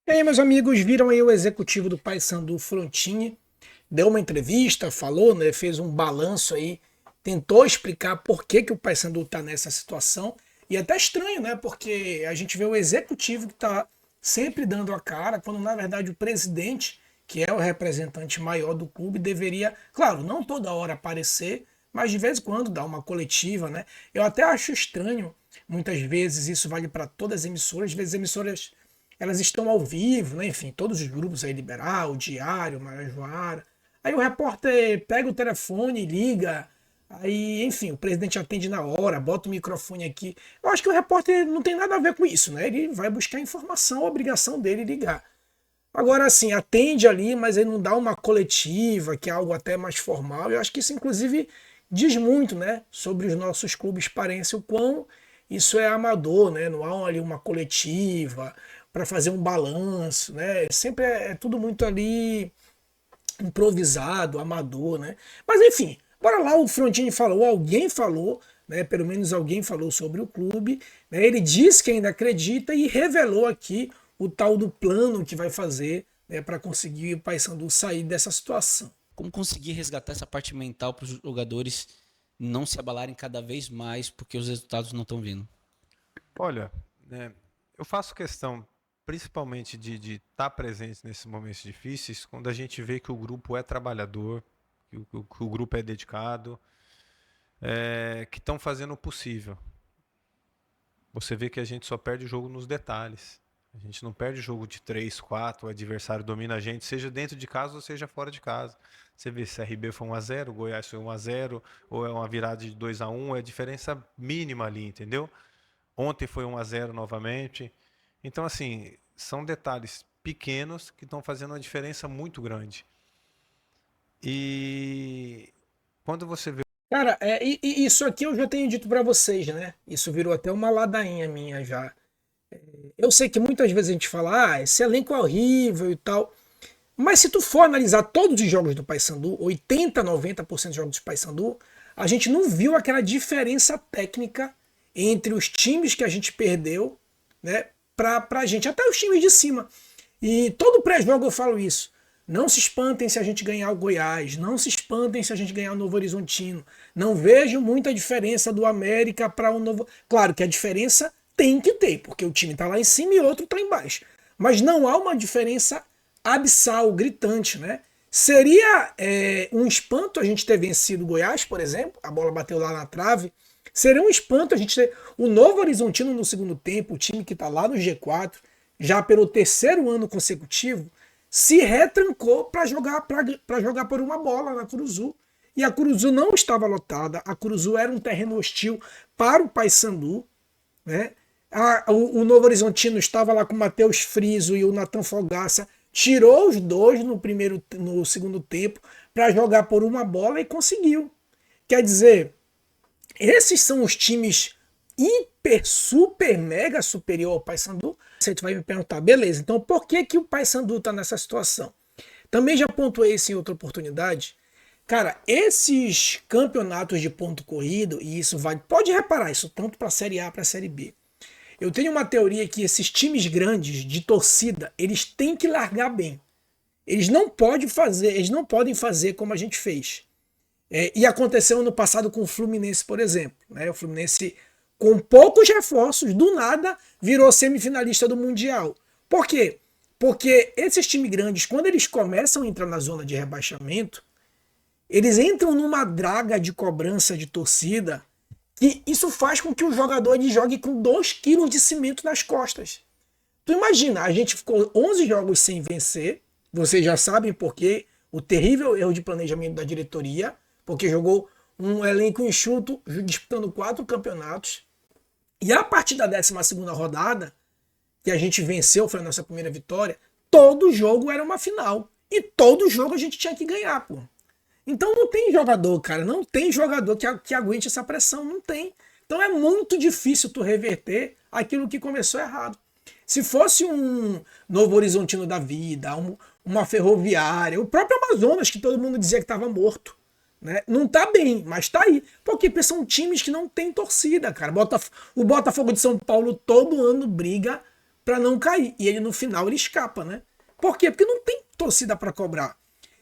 E aí, meus amigos, viram aí o executivo do Paysandu, Frontini, deu uma entrevista, falou, né, fez um balanço aí, tentou explicar por que que o Paysandu está nessa situação. E é até estranho, né, porque a gente vê o executivo que está sempre dando a cara, quando na verdade o presidente, que é o representante maior do clube, deveria, claro, não toda hora aparecer, mas de vez em quando dar uma coletiva, né? Eu até acho estranho, muitas vezes isso vale para todas as emissoras, às vezes as emissoras elas estão ao vivo, né? Enfim, todos os grupos aí, Liberal, Diário, Marajoara. Aí o repórter pega o telefone, liga, aí, enfim, o presidente atende na hora, bota o microfone aqui. Eu acho que o repórter não tem nada a ver com isso, né? Ele vai buscar informação, a obrigação dele é ligar. Agora, assim, atende ali, mas ele não dá uma coletiva, que é algo até mais formal. Eu acho que isso, inclusive, diz muito, né, sobre os nossos clubes paraenses, o quão isso é amador, né? Não há ali uma coletiva para fazer um balanço, né? Sempre é tudo muito ali improvisado, amador, né? Mas enfim, bora lá, o Frontini falou, alguém falou, né? Pelo menos alguém falou sobre o clube, né? Ele disse que ainda acredita e revelou aqui o tal do plano que vai fazer, né, para conseguir o Paysandu sair dessa situação. Como conseguir resgatar essa parte mental para os jogadores não se abalarem cada vez mais porque os resultados não estão vindo? Olha, né, eu faço questão principalmente de estar presente nesses momentos difíceis, quando a gente vê que o grupo é trabalhador, que o grupo é dedicado, que estão fazendo o possível. Você vê que a gente só perde o jogo nos detalhes. A gente não perde o jogo de 3, 4, o adversário domina a gente, seja dentro de casa ou seja fora de casa. Você vê se a RB foi 1-0, o Goiás foi 1-0, ou é uma virada de 2-1, é diferença mínima ali, entendeu? Ontem foi 1-0 novamente. Então, assim, são detalhes pequenos que estão fazendo uma diferença muito grande. E quando você vê. Cara, e isso aqui eu já tenho dito para vocês, né? Isso virou até uma ladainha minha já. Eu sei que muitas vezes a gente fala, esse elenco é horrível e tal. Mas se tu for analisar todos os jogos do Paysandu, 80, 90% dos jogos do Paysandu, a gente não viu aquela diferença técnica entre os times que a gente perdeu, né, pra gente, até os times de cima. E todo pré-jogo eu falo isso. Não se espantem se a gente ganhar o Goiás, não se espantem se a gente ganhar o Novo Horizontino. Não vejo muita diferença do América para o Novo. Claro que a diferença tem que ter, porque o time está lá em cima e outro está embaixo. Mas não há uma diferença abissal, gritante, né? Seria um espanto a gente ter vencido o Goiás, por exemplo, a bola bateu lá na trave. Seria um espanto a gente ter o Novo Horizontino no segundo tempo, o time que está lá no G4, já pelo terceiro ano consecutivo, se retrancou para jogar por uma bola na Curuzu. E a Curuzu não estava lotada, a Curuzu era um terreno hostil para o Paysandu, né? O Novo Horizontino estava lá com o Matheus Friso e o Natan Fogaça, tirou os dois no segundo tempo para jogar por uma bola e conseguiu. Quer dizer, esses são os times hiper, super, mega superior ao Paysandu. Você vai me perguntar, beleza, então por que, que o Paysandu está nessa situação? Também já pontuei isso em outra oportunidade. Cara, esses campeonatos de ponto corrido, e isso vai. Pode reparar, isso tanto para a Série A para a Série B. Eu tenho uma teoria que esses times grandes de torcida, eles têm que largar bem. Eles não podem fazer como a gente fez. E aconteceu ano passado com o Fluminense, por exemplo. Né? O Fluminense, com poucos reforços, do nada virou semifinalista do Mundial. Por quê? Porque esses times grandes, quando eles começam a entrar na zona de rebaixamento, eles entram numa draga de cobrança de torcida que isso faz com que o jogador ele jogue com 2 quilos de cimento nas costas. Tu imagina, a gente ficou 11 jogos sem vencer, vocês já sabem por quê, o terrível erro de planejamento da diretoria, porque jogou um elenco enxuto disputando 4 campeonatos, e a partir da 12ª rodada, que a gente venceu, foi a nossa primeira vitória, todo jogo era uma final. E todo jogo a gente tinha que ganhar, pô. Então não tem jogador, cara, não tem jogador que aguente essa pressão, não tem. Então é muito difícil tu reverter aquilo que começou errado. Se fosse um Novo Horizontino da vida, uma ferroviária, o próprio Amazonas, que todo mundo dizia que estava morto, né? Não tá bem, mas tá aí. Porque são times que não tem torcida, cara. O Botafogo de São Paulo todo ano briga para não cair. E ele no final ele escapa, né? Por quê? Porque não tem torcida para cobrar.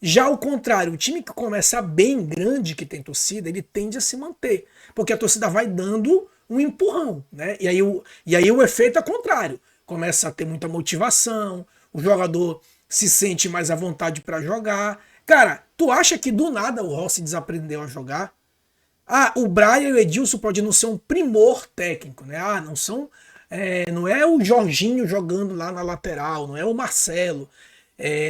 Já ao contrário, o time que começa bem grande, que tem torcida, ele tende a se manter. Porque a torcida vai dando um empurrão, né? E aí o efeito é contrário. Começa a ter muita motivação, o jogador se sente mais à vontade para jogar. Cara, tu acha que do nada o Rossi desaprendeu a jogar? Ah, o Brian e o Edilson pode não ser um primor técnico, né? Ah, não são. Não é o Jorginho jogando lá na lateral, não é o Marcelo,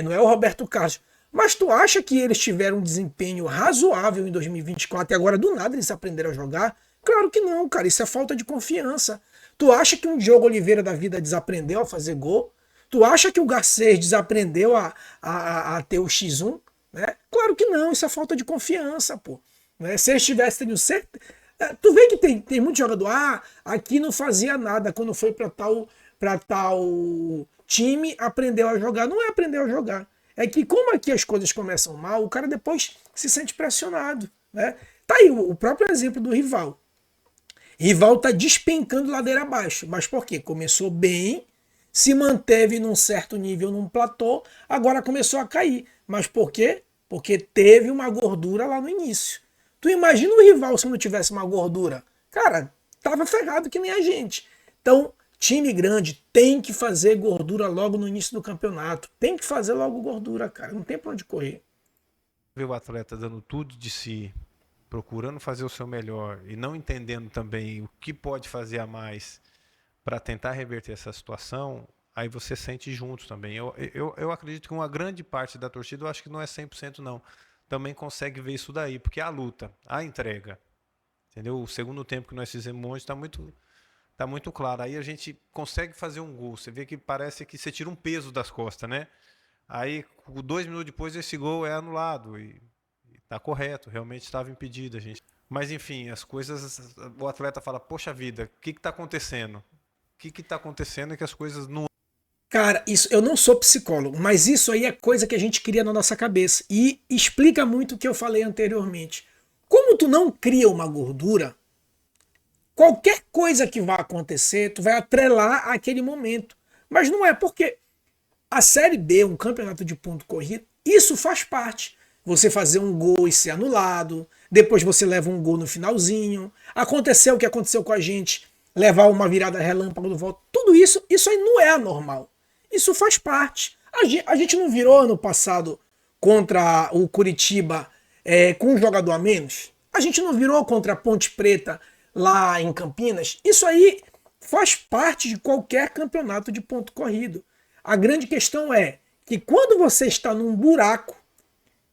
não é o Roberto Carlos. Mas tu acha que eles tiveram um desempenho razoável em 2024 e agora do nada eles aprenderam a jogar? Claro que não, cara. Isso é falta de confiança. Tu acha que um Diogo Oliveira da vida desaprendeu a fazer gol? Tu acha que o Garcês desaprendeu a ter o X1? Né? Claro que não. Isso é falta de confiança, pô. Né? Se eles tivessem tendo certo. Tu vê que tem muito jogador. Ah, aqui não fazia nada quando foi para tal time, aprendeu a jogar. Não é aprender a jogar. É que como aqui as coisas começam mal, o cara depois se sente pressionado, né? Tá aí o próprio exemplo do Rival. Rival tá despencando ladeira abaixo. Mas por quê? Começou bem, se manteve num certo nível, num platô, agora começou a cair. Mas por quê? Porque teve uma gordura lá no início. Tu imagina o Rival se não tivesse uma gordura? Cara, tava ferrado que nem a gente. Então, time grande tem que fazer gordura logo no início do campeonato. Tem que fazer logo gordura, cara. Não tem pra onde correr. Ver o atleta dando tudo de si, procurando fazer o seu melhor e não entendendo também o que pode fazer a mais para tentar reverter essa situação, aí você sente junto também. Eu acredito que uma grande parte da torcida, eu acho que não é 100% não, também consegue ver isso daí, porque a luta, a entrega, entendeu? O segundo tempo que nós fizemos hoje tá muito claro. Aí a gente consegue fazer um gol. Você vê que parece que você tira um peso das costas, né? Aí, 2 minutos depois, esse gol é anulado. E tá correto, realmente estava impedido, gente. Mas, enfim, as coisas... O atleta fala, poxa vida, o que está acontecendo? O que está acontecendo é que as coisas não... Cara, isso, eu não sou psicólogo, mas isso aí é coisa que a gente cria na nossa cabeça. E explica muito o que eu falei anteriormente. Como tu não cria uma gordura, qualquer coisa que vá acontecer, tu vai atrelar aquele momento. Mas não é porque a Série B, um campeonato de ponto corrido, isso faz parte. Você fazer um gol e ser anulado, depois você leva um gol no finalzinho. Aconteceu o que aconteceu com a gente, levar uma virada relâmpago do volta. Tudo isso aí não é anormal. Isso faz parte. A gente não virou ano passado contra o Curitiba com um jogador a menos? A gente não virou contra a Ponte Preta lá em Campinas? Isso aí faz parte de qualquer campeonato de ponto corrido. A grande questão é que quando você está num buraco,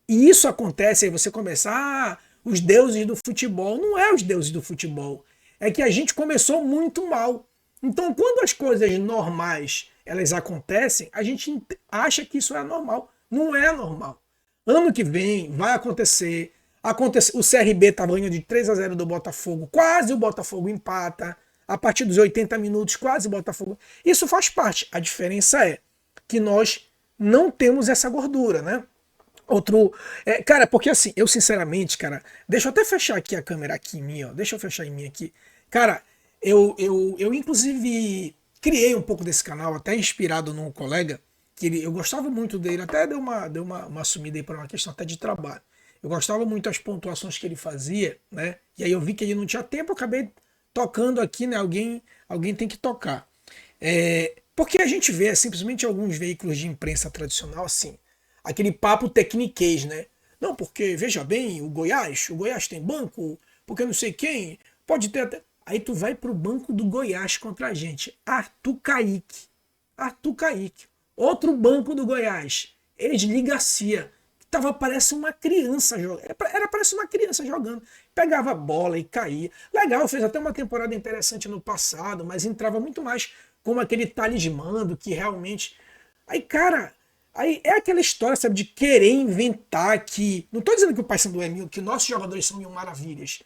e isso acontece, aí você começa, os deuses do futebol. Não é os deuses do futebol. É que a gente começou muito mal. Então, quando as coisas normais elas acontecem, a gente acha que isso é normal. Não é normal. Ano que vem vai acontecer. O CRB estava ganhando de 3-0 do Botafogo. Quase o Botafogo empata. A partir dos 80 minutos, quase o Botafogo. Isso faz parte. A diferença é que nós não temos essa gordura, né? Cara, porque assim, eu sinceramente, cara, deixa eu até fechar aqui a câmera aqui em mim, ó. Deixa eu fechar em mim aqui. Cara, eu inclusive criei um pouco desse canal, até inspirado num colega, eu gostava muito dele, até deu uma sumida aí por uma questão até de trabalho. Eu gostava muito das pontuações que ele fazia, né? E aí eu vi que ele não tinha tempo, eu acabei tocando aqui, né? Alguém tem que tocar. Porque a gente vê simplesmente alguns veículos de imprensa tradicional assim, aquele papo tecniquez, né? Não, porque, veja bem, o Goiás tem banco, porque não sei quem, pode ter até... Aí tu vai pro banco do Goiás contra a gente. Arthur Kaique. Outro banco do Goiás. Edli Garcia. Parece uma criança jogando. Parece uma criança jogando. Pegava a bola e caía. Legal, fez até uma temporada interessante no passado, mas entrava muito mais como aquele talismã que realmente... Aí, cara... Aí é aquela história, sabe, de querer inventar que... Não tô dizendo que o Paysandu é mil, que nossos jogadores são mil maravilhas.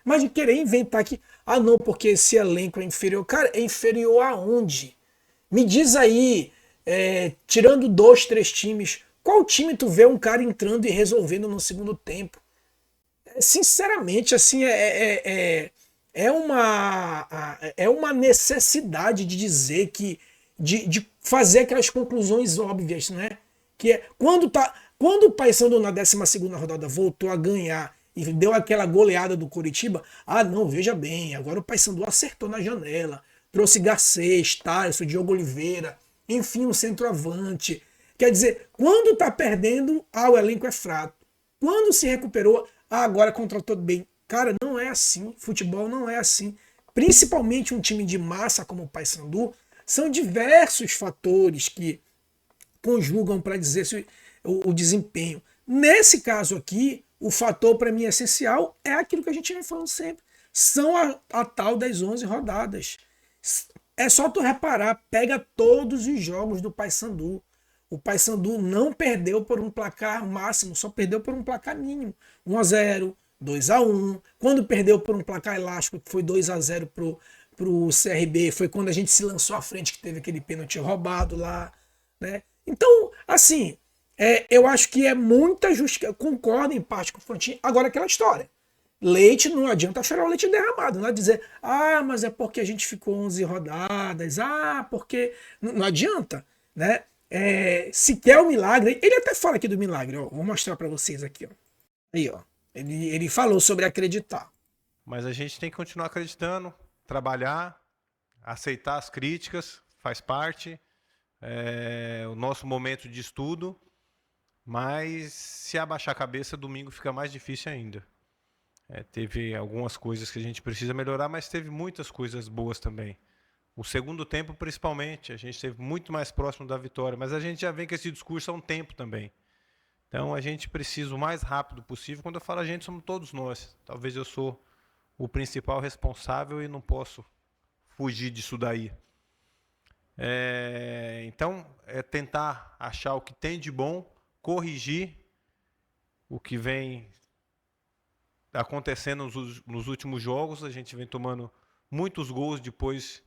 Mas de querer inventar que... Ah, não, porque esse elenco é inferior. Cara, é inferior aonde? Me diz aí, tirando 2, 3 times, qual time tu vê um cara entrando e resolvendo no segundo tempo? Sinceramente, assim, é uma necessidade de dizer que de fazer aquelas conclusões óbvias, né? Que é quando o Paysandu na 12ª rodada voltou a ganhar e deu aquela goleada do Coritiba, não, veja bem, agora o Paysandu acertou na janela, trouxe Garcês, Thaleson, Diogo Oliveira, enfim, um centroavante. Quer dizer, quando tá perdendo, o elenco é fraco. Quando se recuperou, agora contratou bem. Cara, não é assim. Futebol não é assim. Principalmente um time de massa como o Paysandu, são diversos fatores que conjugam para dizer o desempenho. Nesse caso aqui, o fator para mim essencial é aquilo que a gente vem falando sempre. São a tal das 11 rodadas. É só tu reparar, pega todos os jogos do Paysandu. O Paysandu não perdeu por um placar máximo, só perdeu por um placar mínimo. 1-0, 2-1. Quando perdeu por um placar elástico, que foi 2-0 pro CRB, foi quando a gente se lançou à frente, que teve aquele pênalti roubado lá, né? Então, assim, eu acho que é muita justiça. Concordo em parte com o Frontin. Agora, aquela história. Leite, não adianta chorar o leite derramado. Não é dizer, mas é porque a gente ficou 11 rodadas. Porque... Não adianta, né? Se quer o milagre... Ele até fala aqui do milagre. Ó, vou mostrar para vocês aqui. Ó. Aí, ó. Ele falou sobre acreditar. Mas a gente tem que continuar acreditando, trabalhar, aceitar as críticas, faz parte. O nosso momento de estudo, mas se abaixar a cabeça, domingo fica mais difícil ainda. Teve algumas coisas que a gente precisa melhorar, mas teve muitas coisas boas também. O segundo tempo, principalmente, a gente esteve muito mais próximo da vitória, mas a gente já vem com esse discurso há um tempo também. Então a gente precisa o mais rápido possível. Quando eu falo a gente, somos todos nós. Talvez eu sou o principal responsável e não posso fugir disso daí. Então, tentar achar o que tem de bom, corrigir o que vem acontecendo nos últimos jogos. A gente vem tomando muitos gols depois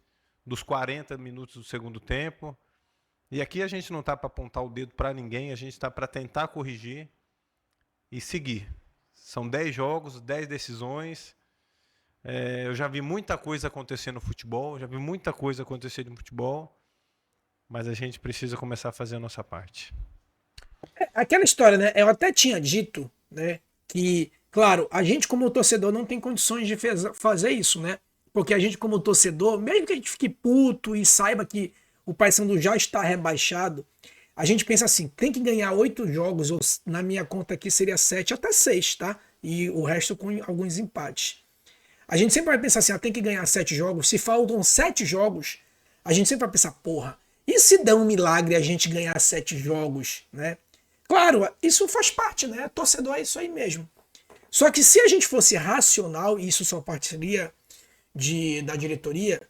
dos 40 minutos do segundo tempo. E aqui a gente não está para apontar o dedo para ninguém, a gente está para tentar corrigir e seguir. São 10 jogos, 10 decisões. Eu já vi muita coisa acontecer no futebol, mas a gente precisa começar a fazer a nossa parte. Aquela história, né? Eu até tinha dito, né, que, claro, a gente como torcedor não tem condições de fazer isso, né? Porque a gente como torcedor, mesmo que a gente fique puto e saiba que o Paysandu já está rebaixado, a gente pensa assim, tem que ganhar 8 jogos, ou na minha conta aqui seria 7 até 6, tá? E o resto com alguns empates. A gente sempre vai pensar assim, tem que ganhar 7 jogos. Se faltam 7 jogos, a gente sempre vai pensar, porra, e se der um milagre a gente ganhar 7 jogos, né? Claro, isso faz parte, né? Torcedor é isso aí mesmo. Só que se a gente fosse racional, e isso só partiria da diretoria,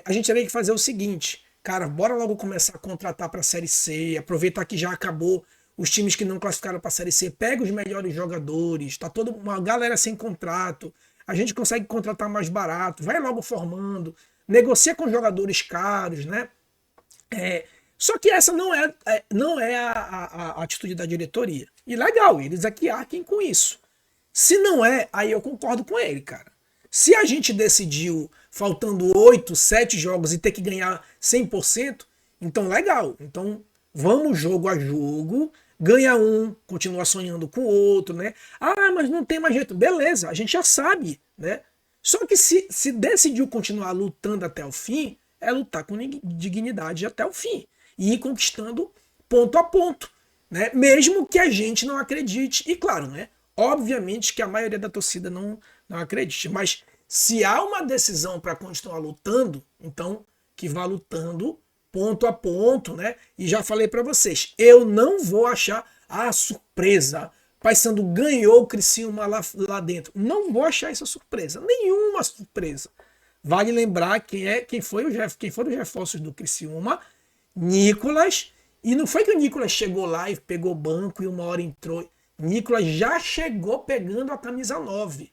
a gente teria que fazer o seguinte, cara, bora logo começar a contratar para a Série C, aproveitar que já acabou os times que não classificaram para a Série C, pega os melhores jogadores, tá toda uma galera sem contrato, a gente consegue contratar mais barato, vai logo formando, negocia com jogadores caros, né? Só que essa não é a atitude da diretoria. E legal, eles aqui arquem com isso. Se não é, aí eu concordo com ele, cara. Se a gente decidiu, faltando 8, 7 jogos e ter que ganhar 100%, então legal. Então vamos jogo a jogo, ganha um, continua sonhando com o outro, né? Mas não tem mais jeito. Beleza, a gente já sabe, né? Só que se decidiu continuar lutando até o fim, é lutar com dignidade até o fim. E ir conquistando ponto a ponto, né? Mesmo que a gente não acredite. E claro, né? Obviamente que a maioria da torcida não acredite. Mas se há uma decisão para continuar lutando, então que vá lutando ponto a ponto, né? E já falei para vocês, eu não vou achar surpresa. Paysandu ganhou o Criciúma lá dentro. Não vou achar essa surpresa. Nenhuma surpresa. Vale lembrar quem foram os reforços do Criciúma. Nicolas. E não foi que o Nicolas chegou lá e pegou banco e uma hora entrou. Nicolas já chegou pegando a camisa 9.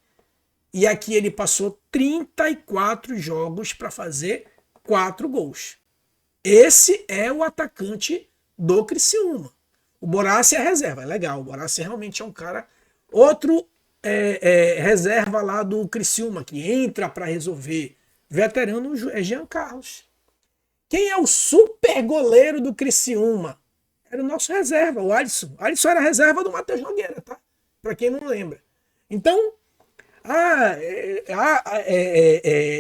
E aqui ele passou 34 jogos para fazer 4 gols. Esse é o atacante do Criciúma. O Boraci é reserva, é legal. O Boraci realmente é um cara... Outro reserva lá do Criciúma, que entra para resolver. Veterano é Jean Carlos. Quem é o super goleiro do Criciúma? Era o nosso reserva, o Alisson. O Alisson era reserva do Matheus Nogueira, tá? Pra quem não lembra. Então,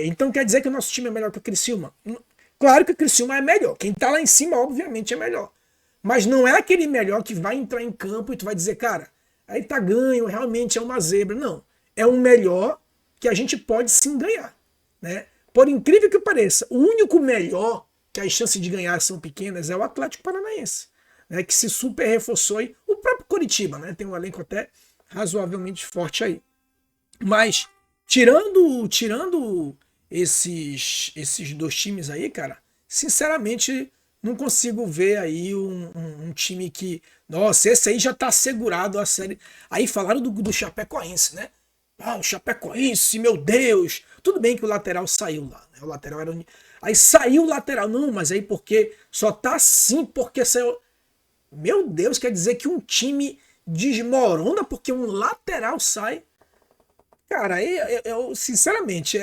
então quer dizer que o nosso time é melhor que o Criciúma? Claro que o Criciúma é melhor. Quem tá lá em cima, obviamente, é melhor. Mas não é aquele melhor que vai entrar em campo e tu vai dizer, cara, aí tá ganho, realmente é uma zebra. Não. É um melhor que a gente pode sim ganhar, né? Por incrível que pareça, o único melhor que as chances de ganhar são pequenas é o Atlético Paranaense, né? Que se super reforçou aí. O próprio Coritiba, né? Tem um elenco até razoavelmente forte aí. Mas tirando esses dois times aí, cara, sinceramente não consigo ver aí um time que, nossa, esse aí já tá assegurado a série. Aí falaram do Chapecoense, né? Ah, o Chapecoense, meu Deus. Tudo bem que o lateral saiu lá, né? O lateral era aí saiu o lateral, não, mas aí porque só tá assim porque saiu. Meu Deus, quer dizer que um time desmorona porque um lateral sai. Cara, eu sinceramente,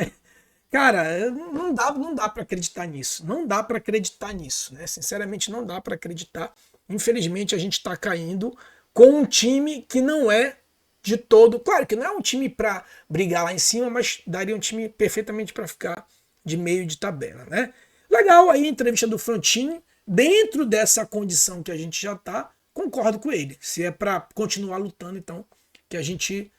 cara, não dá para acreditar nisso. Não dá para acreditar nisso, né? Sinceramente, não dá para acreditar. Infelizmente, a gente está caindo com um time que não é de todo. Claro que não é um time para brigar lá em cima, mas daria um time perfeitamente para ficar de meio de tabela, né? Legal aí a entrevista do Frontini. Dentro dessa condição que a gente já tá, concordo com ele. Se é para continuar lutando, então que a gente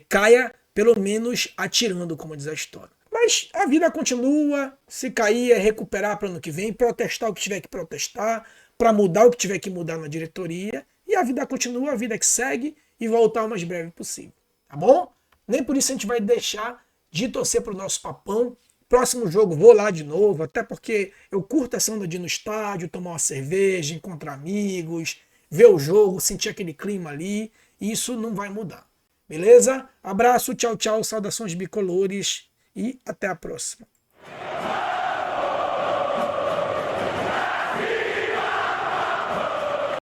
caia pelo menos atirando, como diz a história. Mas a vida continua, se cair é recuperar para o ano que vem, protestar o que tiver que protestar, para mudar o que tiver que mudar na diretoria, e a vida continua, a vida que segue, e voltar o mais breve possível. Tá bom? Nem por isso a gente vai deixar de torcer para o nosso Papão. Próximo jogo vou lá de novo, até porque eu curto essa onda de ir no estádio, tomar uma cerveja, encontrar amigos, ver o jogo, sentir aquele clima ali, e isso não vai mudar. Beleza? Abraço, tchau, tchau, saudações bicolores e até a próxima.